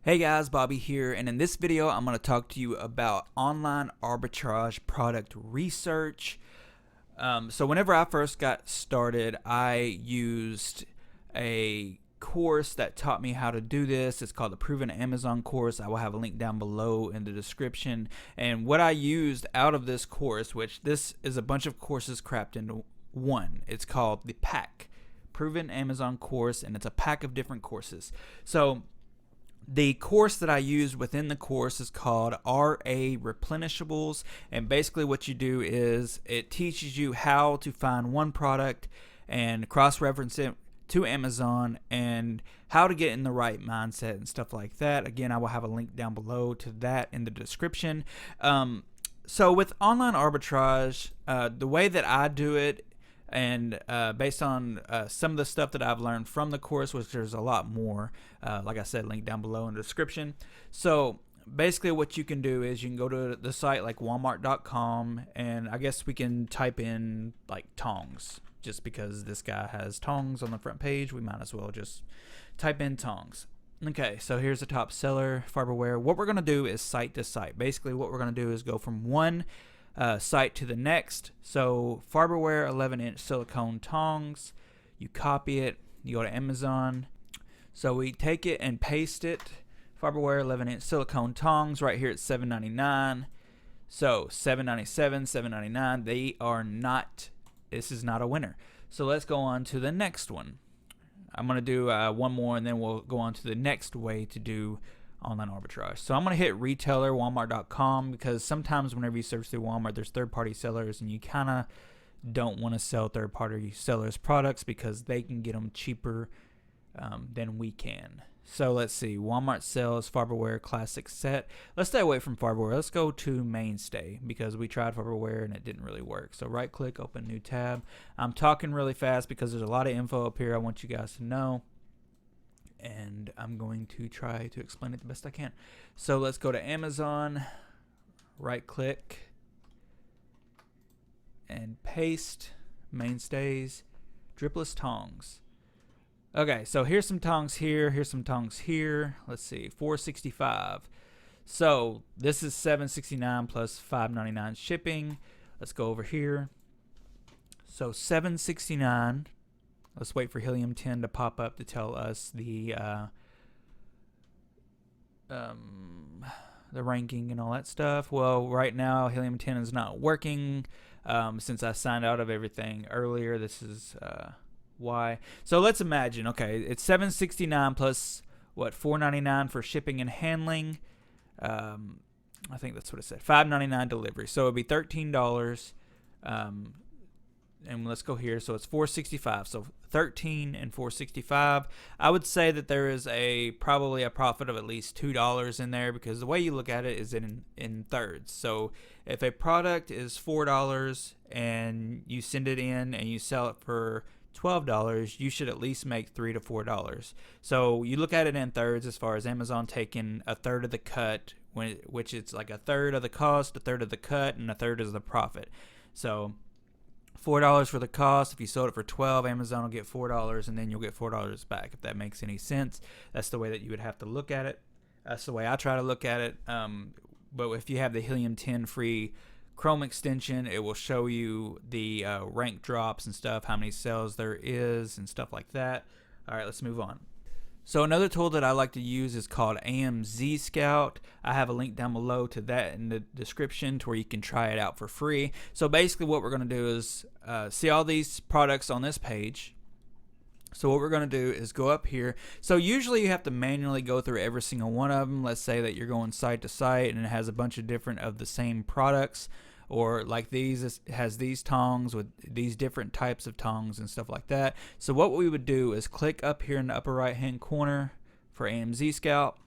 Hey guys, Bobby here, and in this video I'm going to talk to you about online arbitrage product research. So whenever I first got started, I used a course that taught me how to do this. It's called the Proven Amazon course. I will have a link down below in the description. And what I used out of this course, which this is a bunch of courses crapped into one, it's called the pack. Proven Amazon course, and it's a pack of different courses. So the course that I used within the course is called RA Replenishables, and basically what you do is it teaches you how to find one product and cross-reference it to Amazon and how to get in the right mindset and stuff like that. Again, I will have a link down below to that in the description. So with online arbitrage, the way that I do it, and based on some of the stuff that I've learned from the course, which there's a lot more, like I said, link down below in the description. So basically what you can do is you can go to the site like walmart.com, and I guess we can type in like tongs. Just because this guy has tongs on the front page, we might as well just type in tongs. Okay, so here's the top seller, Farberware. What we're going to do is site to site. Basically what we're going to do is go from one site to the next. So Farberware 11-inch silicone tongs, you copy it, you go to Amazon. So we take it and paste it. Farberware 11-inch silicone tongs, right here at $7.99. So $7.97, $7.99. They are not, this is not a winner. So let's go on to the next one. I'm going to do one more, and then we'll go on to the next way to do online arbitrage. So I'm going to hit retailer, walmart.com, because sometimes whenever you search through Walmart, there's third-party sellers, and you kind of don't want to sell third-party sellers products because they can get them cheaper than we can. So let's see. Walmart sells Farberware Classic Set. Let's stay away from Farberware. Let's go to Mainstay because we tried Farberware and it didn't really work. So right-click, open new tab. I'm talking really fast because there's a lot of info up here I want you guys to know, and I'm going to try to explain it the best I can. So let's go to Amazon, right click, and paste Mainstays, dripless tongs. Okay, so here's some tongs here, here's some tongs here. Let's see, $4.65. So this is $7.69 plus $5.99 shipping. Let's go over here. So $7.69. Let's wait for Helium 10 to pop up to tell us the ranking and all that stuff. Well, right now Helium 10 is not working since I signed out of everything earlier. This is why. So let's imagine. Okay, it's $7.69 plus what, $4.99 for shipping and handling. I think that's what it said. $5.99 delivery. So it'd be $13. And let's go here. So it's $4.65. So $13 and $4.65. I would say that there is probably a profit of at least $2 in there, because the way you look at it is in thirds. So if a product is $4 and you send it in and you sell it for $12, you should at least make $3 to $4. So you look at it in thirds, as far as Amazon taking a third of the cut, which it's like a third of the cost, a third of the cut, and a third is the profit. So $4 for the cost. If you sold it for $12, Amazon will get $4, and then you'll get $4 back, if that makes any sense. That's the way that you would have to look at it. That's the way I try to look at it. But if you have the Helium 10 free Chrome extension, it will show you the rank drops and stuff, how many sales there is and stuff like that. All right, let's move on. So another tool that I like to use is called AMZ Scout. I have a link down below to that in the description to where you can try it out for free. So basically what we're going to do is see all these products on this page. So what we're going to do is go up here. So usually you have to manually go through every single one of them. Let's say that you're going site to site and it has a bunch of different of the same products. Or like these, it has these tongs with these different types of tongs and stuff like that. So what we would do is click up here in the upper right hand corner for AMZ Scout.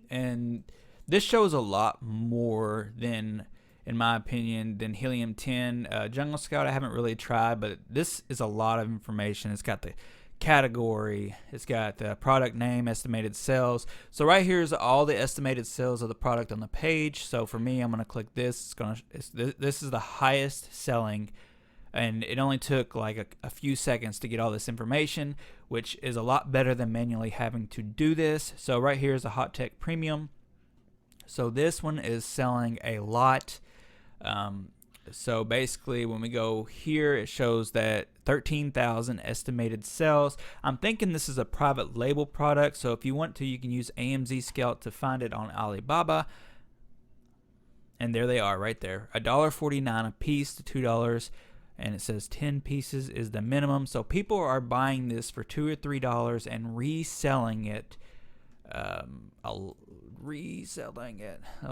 And this shows a lot more than, in my opinion, than Helium 10. Jungle Scout I haven't really tried, but this is a lot of information. It's got the category, it's got the product name, estimated sales. So right here is all the estimated sales of the product on the page. So for me, I'm going to click this. This is the highest selling, and it only took like a few seconds to get all this information. which is a lot better than manually having to do this. So right here is a Hot Tech Premium. So this one is selling a lot. So basically when we go here, it shows that 13,000 estimated sales. I'm thinking this is a private label product, so if you want to, you can use AMZ Scout to find it on Alibaba. And there they are right there, $1.49 a piece to $2, and it says 10 pieces is the minimum. So people are buying this for $2 or $3 and reselling it. Hold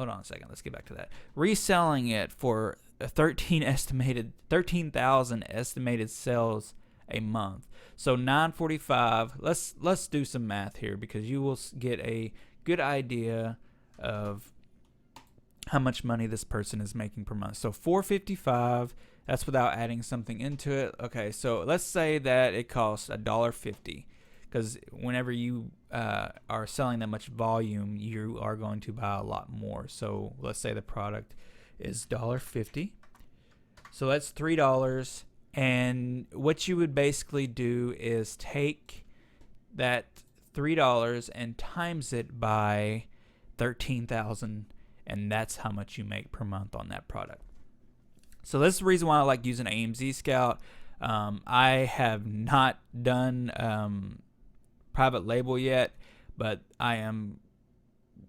on a second, let's get back to that. Reselling it for 13,000 estimated sales a month. So $9.45. Let's do some math here, because you will get a good idea of how much money this person is making per month. So $4.55. That's without adding something into it. Okay, so let's say that it costs $1.50, because whenever you are selling that much volume, you are going to buy a lot more. So let's say the product is $1.50. So that's $3. And what you would basically do is take that $3 and times it by 13,000, and that's how much you make per month on that product. So that's the reason why I like using AMZ Scout. I have not done private label yet, but I am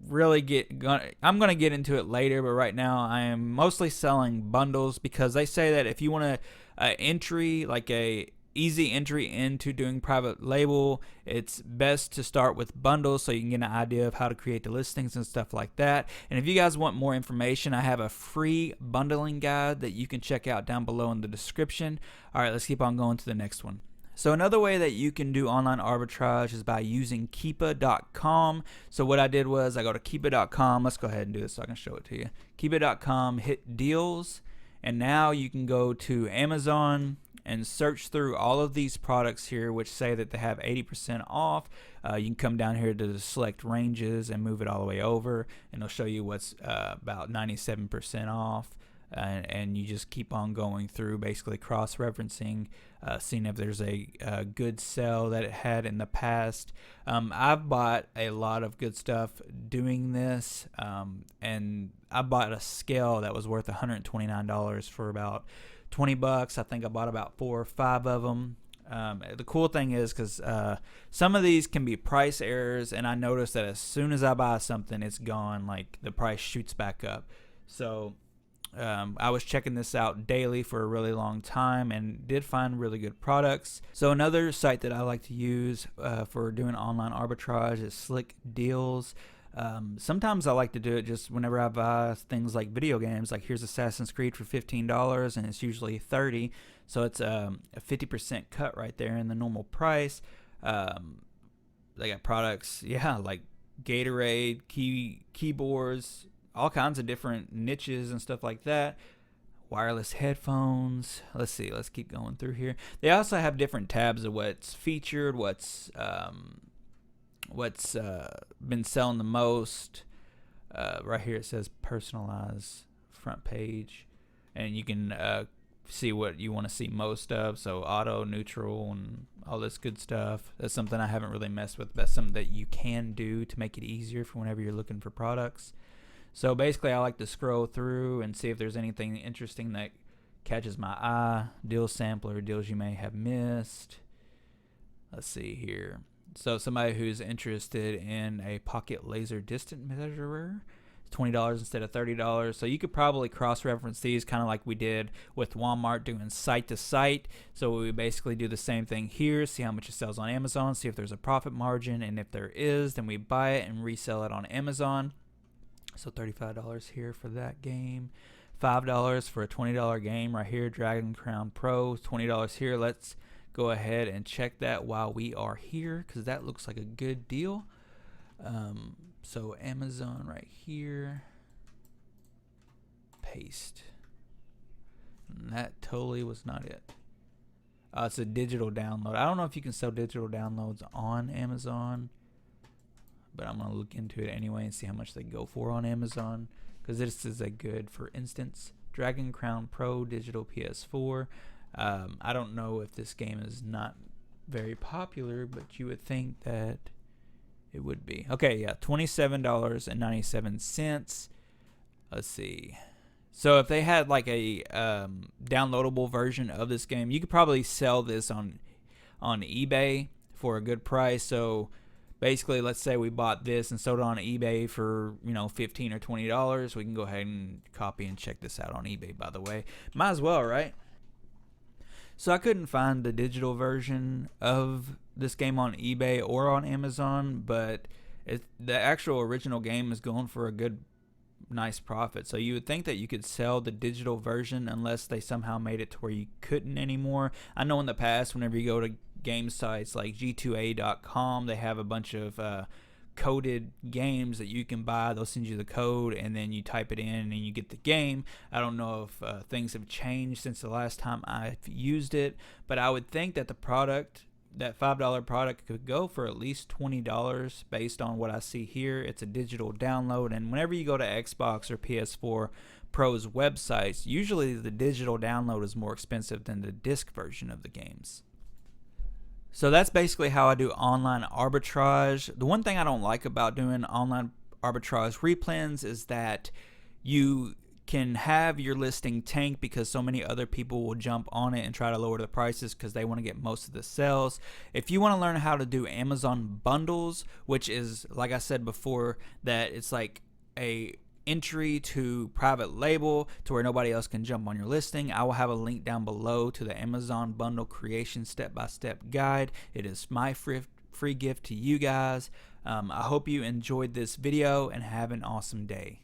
I'm going to get into it later, but right now I am mostly selling bundles, because they say that if you want entry, like a easy entry into doing private label, it's best to start with bundles so you can get an idea of how to create the listings and stuff like that. And if you guys want more information, I have a free bundling guide that you can check out down below in the description. All right, let's keep on going to the next one. So another way that you can do online arbitrage is by using Keepa.com. So what I did was I go to Keepa.com. Let's go ahead and do this so I can show it to you. Keepa.com, hit deals, and now you can go to Amazon and search through all of these products here, which say that they have 80% off. You can come down here to the select ranges and move it all the way over, and it'll show you what's about 97% off. And you just keep on going through, basically cross-referencing, seeing if there's a good sell that it had in the past. I've bought a lot of good stuff doing this, and I bought a scale that was worth $129 for about $20. I think I bought about 4 or 5 of them. The cool thing is, because some of these can be price errors, and I noticed that as soon as I buy something, it's gone. Like, the price shoots back up. So I was checking this out daily for a really long time and did find really good products. So another site that I like to use for doing online arbitrage is Slick Deals. Sometimes I like to do it just whenever I buy things like video games. Like, here's Assassin's Creed for $15, and it's usually $30, so it's a 50% cut right there in the normal price. They got products, like Gatorade, keyboards, all kinds of different niches and stuff like that. Wireless headphones. Let's see. Let's keep going through here. They also have different tabs of what's featured, what's been selling the most. Right here it says personalize front page, and you can see what you want to see most of. So auto, neutral, and all this good stuff. That's something I haven't really messed with. That's something that you can do to make it easier for whenever you're looking for products. So basically, I like to scroll through and see if there's anything interesting that catches my eye. Deal sampler, deals you may have missed. Let's see here. So somebody who's interested in a pocket laser distance measurer, $20 instead of $30. So you could probably cross-reference these, kind of like we did with Walmart doing site to site. So we basically do the same thing here, see how much it sells on Amazon, see if there's a profit margin, and if there is, then we buy it and resell it on Amazon. So $35 here for that game, $5 for a $20 game right here, Dragon Crown Pro, $20 here. Let's go ahead and check that while we are here, because that looks like a good deal. So Amazon right here, paste, and that totally was not it. It's a digital download. I don't know if you can sell digital downloads on Amazon, but I'm going to look into it anyway and see how much they go for on Amazon, because this is a good, for instance, Dragon Crown Pro digital PS4. I don't know if this game is not very popular, but you would think that it would be. Okay, yeah, $27.97. Let's see. So if they had like a downloadable version of this game, you could probably sell this on eBay for a good price. So basically, let's say we bought this and sold it on eBay for, $15 or $20. We can go ahead and copy and check this out on eBay, by the way. Might as well, right? So I couldn't find the digital version of this game on eBay or on Amazon, but the actual original game is going for a good, nice profit. So you would think that you could sell the digital version unless they somehow made it to where you couldn't anymore. I know in the past, whenever you go to game sites like g2a.com, they have a bunch of coded games that you can buy. They'll send you the code and then you type it in and you get the game. I don't know if things have changed since the last time I've used it, but I would think that the product, that $5 product, could go for at least $20 based on what I see here. It's a digital download, and whenever you go to Xbox or PS4 Pro's websites, usually the digital download is more expensive than the disc version of the games. So that's basically how I do online arbitrage. The one thing I don't like about doing online arbitrage replens is that you can have your listing tank because so many other people will jump on it and try to lower the prices because they want to get most of the sales. If you want to learn how to do Amazon bundles, which is, like I said before, that it's like a entry to private label to where nobody else can jump on your listing, I will have a link down below to the Amazon bundle creation step-by-step guide. It is my free gift to you guys. I hope you enjoyed this video and have an awesome day.